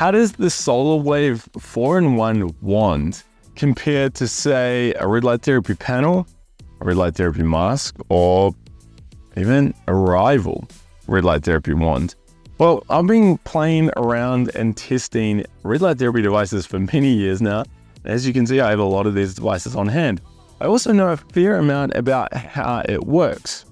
how does the Solawave 4-in-1 wand compare to, say, a red light therapy panel, a red light therapy mask, or even a rival red light therapy wand? Well, I've been playing around and testing red light therapy devices for many years now. As you can see, I have a lot of these devices on hand. I also know a fair amount about how it works.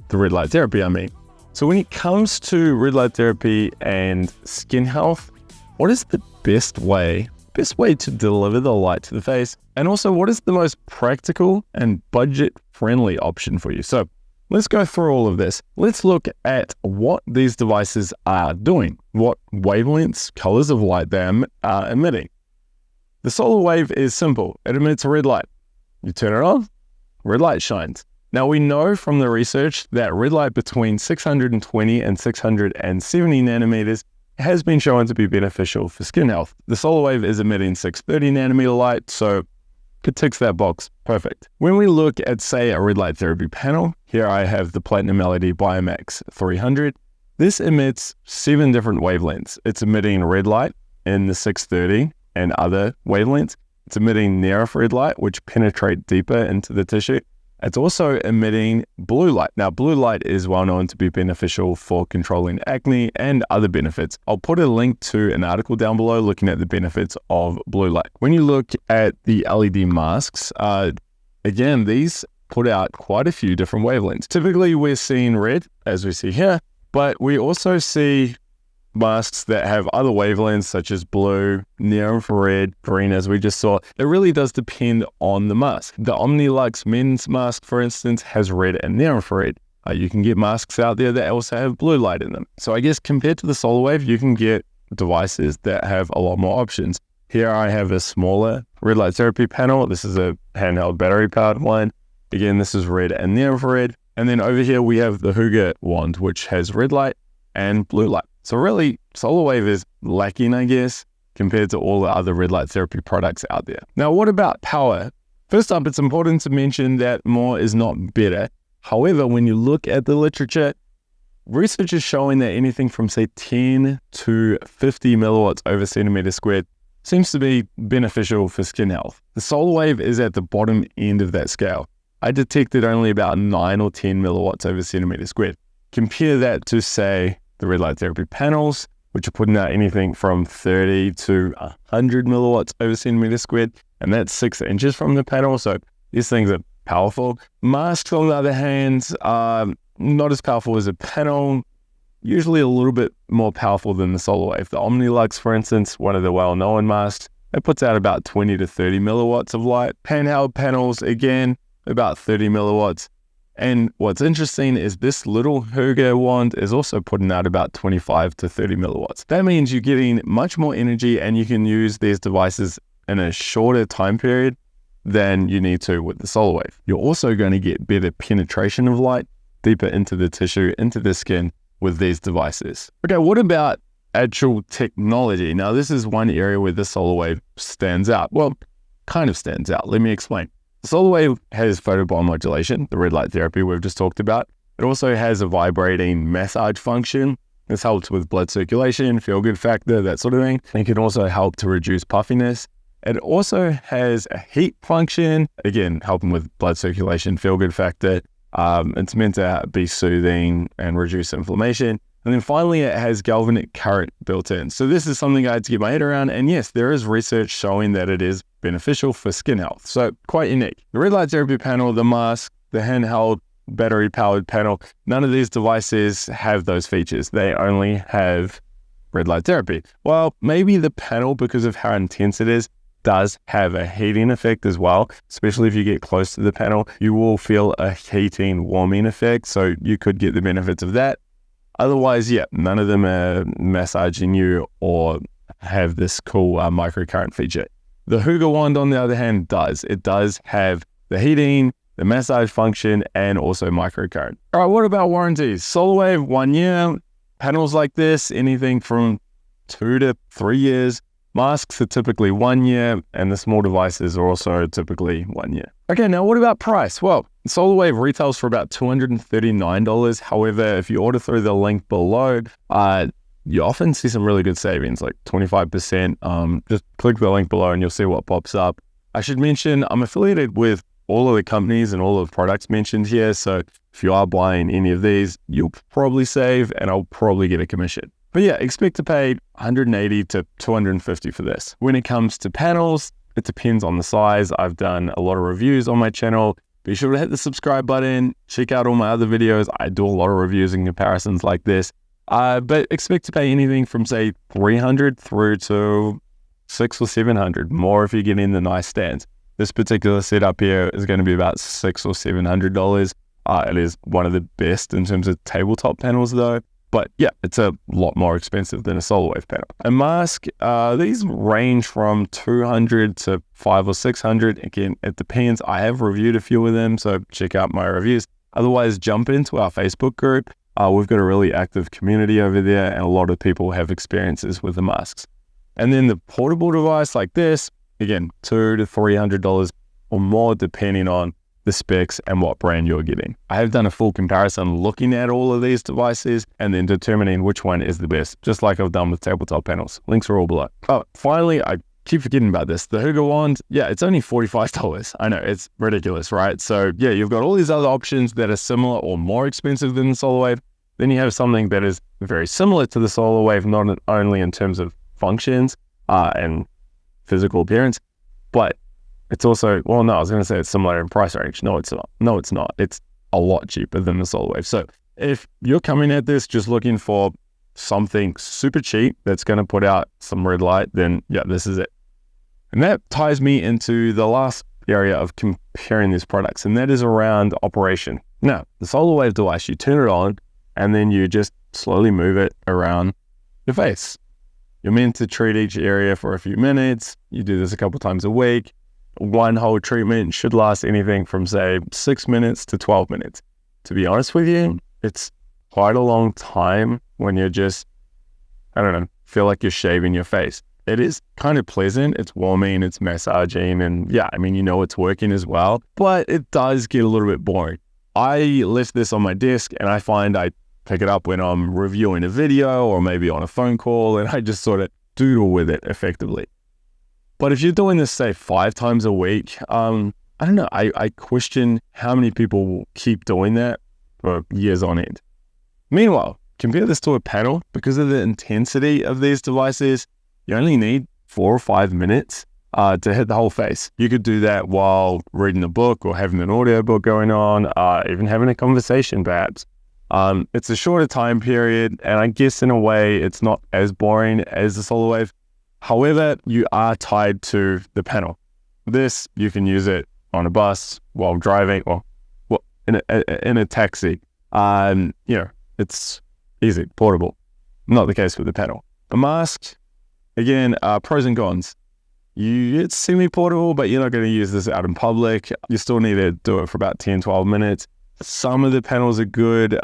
The red light therapy, I mean. So when it comes to red light therapy and skin health, what is the best way to deliver the light to the face? And also, what is the most practical and budget-friendly option for you? So let's go through all of this. Let's look at what these devices are doing, what wavelengths, colors of light they are emitting. The Solawave is simple. It emits a red light. You turn it on, red light shines. Now we know from the research that red light between 620 and 670 nanometers has been shown to be beneficial for skin health. The Solawave is emitting 630 nanometer light, so it ticks that box perfect. When we look at, say, a red light therapy panel, here I have the Platinum LED Biomax 300. This emits 7 different wavelengths. It's emitting red light in the 630 and other wavelengths. It's emitting near-infrared light, which penetrate deeper into the tissue. It's also emitting blue light. Now, blue light is well known to be beneficial for controlling acne and other benefits. I'll put a link to an article down below looking at the benefits of blue light. When you look at the LED masks, again, these put out quite a few different wavelengths. Typically, we're seeing red, as we see here, but we also see masks that have other wavelengths such as blue, near-infrared, green, as we just saw. It really does depend on the mask. The Omnilux men's mask, for instance, has red and near-infrared. You can get masks out there that also have blue light in them. So I guess compared to the Solawave, you can get devices that have a lot more options. Here I have a smaller red light therapy panel. This is a handheld battery-powered one. Again, this is red and near-infrared. And then over here we have the Fergus wand, which has red light and blue light. So really, Solawave is lacking, I guess, compared to all the other red light therapy products out there. Now, what about power? First up, it's important to mention that more is not better. However, when you look at the literature, research is showing that anything from, say, 10 to 50 milliwatts over centimeter squared seems to be beneficial for skin health. The Solawave is at the bottom end of that scale. I detected only about 9 or 10 milliwatts over centimeter squared. Compare that to, say, the red light therapy panels, which are putting out anything from 30 to 100 milliwatts over centimeter squared, and that's 6 inches from the panel, so these things are powerful. Masks, on the other hand, are not as powerful as a panel, usually a little bit more powerful than the Solawave. The Omnilux, for instance, one of the well-known masks, it puts out about 20 to 30 milliwatts of light. Handheld panels, again, about 30 milliwatts. And what's interesting is this little Fergus wand is also putting out about 25 to 30 milliwatts. That means you're getting much more energy and you can use these devices in a shorter time period than you need to with the Solawave. You're also going to get better penetration of light deeper into the tissue, into the skin with these devices. Okay, what about actual technology? Now, this is one area where the Solawave stands out. Well, kind of stands out. Let me explain. The Solawave has photobiomodulation, the red light therapy we've just talked about. It also has a vibrating massage function. This helps with blood circulation, feel-good factor, that sort of thing. It can also help to reduce puffiness. It also has a heat function, again, helping with blood circulation, feel-good factor. It's meant to be soothing and reduce inflammation. And then finally, it has galvanic current built in. So this is something I had to get my head around. And yes, there is research showing that it is beneficial for skin health. So quite unique. The red light therapy panel, the mask, the handheld battery-powered panel, none of these devices have those features. They only have red light therapy. Well, maybe the panel, because of how intense it is, does have a heating effect as well. Especially if you get close to the panel, you will feel a heating, warming effect. So you could get the benefits of that. Otherwise, yeah, none of them are massaging you or have this cool microcurrent feature. The Fergus wand, on the other hand, does. It does have the heating, the massage function, and also microcurrent. All right, what about warranties? Solawave, 1 year. Panels like this, anything from 2 to 3 years. Masks are typically 1 year, and the small devices are also typically 1 year. Okay, now what about price? Well, Solawave retails for about $239. However, if you order through the link below, you often see some really good savings, like 25%. Just click the link below and you'll see what pops up. I should mention I'm affiliated with all of the companies and all of the products mentioned here. So if you are buying any of these, you'll probably save and I'll probably get a commission. But yeah, expect to pay $180 to $250 for this. When it comes to panels, it depends on the size. I've done a lot of reviews on my channel. Be sure to hit the subscribe button. Check out all my other videos. I do a lot of reviews and comparisons like this. But expect to pay anything from say $300 through to $600 or $700, more if you get in the nice stands. This particular setup here is going to be about $600 or $700. It is one of the best in terms of tabletop panels though. But yeah, it's a lot more expensive than a Solawave panel. A mask, these range from $200 to $500 or $600. Again, it depends. I have reviewed a few of them, so check out my reviews. Otherwise, jump into our Facebook group. We've got a really active community over there, and a lot of people have experiences with the masks. And then the portable device like this, again, $200 to $300 or more, depending on the specs and what brand you're getting. I have done a full comparison looking at all of these devices and then determining which one is the best, just like I've done with tabletop panels. Links are all below. Oh, finally, I keep forgetting about this. The Huga wand, yeah, it's only $45. I know, it's ridiculous, right? So yeah, you've got all these other options that are similar or more expensive than the Solawave. Then you have something that is very similar to the Solawave, not only in terms of functions and physical appearance, but it's also, well, no, I was going to say it's similar in price range. No, it's not. No, it's not. It's a lot cheaper than the Solawave. So if you're coming at this just looking for something super cheap that's going to put out some red light, then yeah, this is it. And that ties me into the last area of comparing these products, and that is around operation. Now, the Solawave device, you turn it on and then you just slowly move it around your face. You're meant to treat each area for a few minutes. You do this a couple times a week. One whole treatment should last anything from say 6 minutes to 12 minutes. To be honest with you, it's quite a long time when you're just, I don't know, feel like you're shaving your face. It is kind of pleasant. It's warming, it's massaging, and yeah, I mean, you know, it's working as well, but it does get a little bit boring. I left this on my desk and I find I pick it up when I'm reviewing a video or maybe on a phone call, and I just sort of doodle with it effectively. But if you're doing this, say, 5 times a week, I don't know, I question how many people will keep doing that for years on end. Meanwhile, compare this to a panel. Because of the intensity of these devices, you only need 4 or 5 minutes to hit the whole face. You could do that while reading a book or having an audio book going on, even having a conversation perhaps. It's a shorter time period, and I guess in a way it's not as boring as the Solawave. However, you are tied to the panel. This, you can use it on a bus while driving or in a taxi. You know, it's easy, portable. Not the case with the panel. The mask, again, pros and cons. It's semi-portable, but you're not going to use this out in public. You still need to do it for about 10, 12 minutes. Some of the panels are good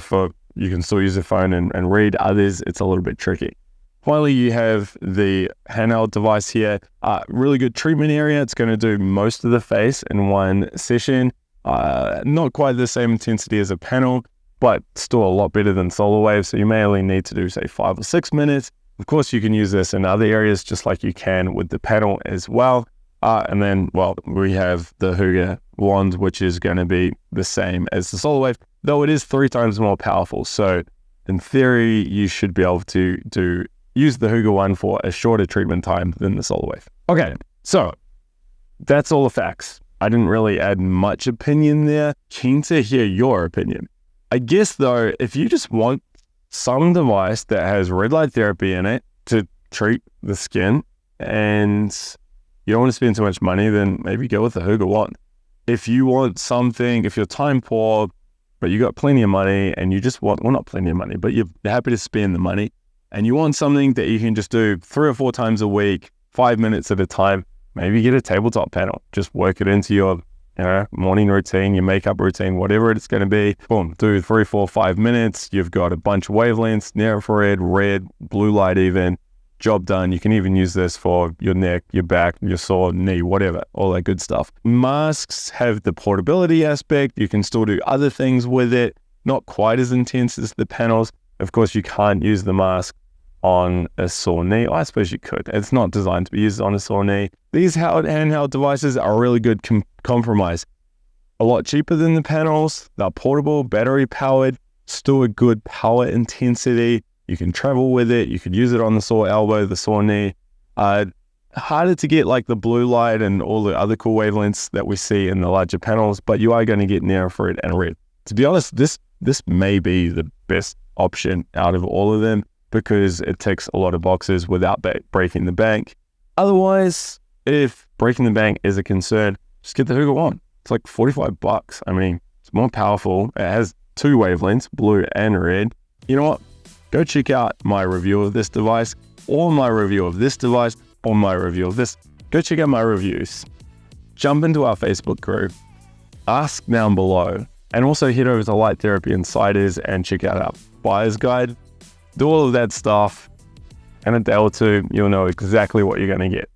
for, you can still use your phone and read. Others, it's a little bit tricky. Finally, you have the handheld device here. Really good treatment area. It's going to do most of the face in one session. Not quite the same intensity as a panel, but still a lot better than Solawave. So you may only need to do, say, 5 or 6 minutes. Of course, you can use this in other areas just like you can with the panel as well. And then, well, we have the Huga wand, which is going to be the same as the Solawave, though it is 3 times more powerful. So in theory, you should be able to use the Huga one for a shorter treatment time than the Solawave. Okay, so that's all the facts. I didn't really add much opinion there. Keen to hear your opinion. I guess though, if you just want some device that has red light therapy in it to treat the skin and you don't want to spend too much money, then maybe go with the Huga wand. If you want something, if you're time poor, but you got plenty of money and you just want, well, not plenty of money, but you're happy to spend the money, and you want something that you can just do 3 or 4 times a week, 5 minutes at a time, maybe get a tabletop panel. Just work it into your morning routine, your makeup routine, whatever it's going to be. Boom, do 3, 4, 5 minutes. You've got a bunch of wavelengths, near infrared, red, blue light even. Job done. You can even use this for your neck, your back, your sore knee, whatever, all that good stuff. Masks have the portability aspect. You can still do other things with it, not quite as intense as the panels. Of course, you can't use the mask on a sore knee. I suppose you could. It's not designed to be used on a sore knee. These handheld devices are a really good compromise. A lot cheaper than the panels. They're portable, battery powered, still a good power intensity. You can travel with it. You could use it on the sore elbow, the sore knee. Harder to get like the blue light and all the other cool wavelengths that we see in the larger panels, but you are going to get near infrared and red. To be honest, this may be the best option out of all of them because it ticks a lot of boxes without breaking the bank. Otherwise, if breaking the bank is a concern, just get the Hugo One. It's like $45. I mean, it's more powerful. It has 2 wavelengths, blue and red. You know what? Go check out my review of this device, or my review of this device, or my review of this. Go check out my reviews. Jump into our Facebook group. Ask down below. And also head over to Light Therapy Insiders and check out our buyer's guide. Do all of that stuff. In a day or two, you'll know exactly what you're going to get.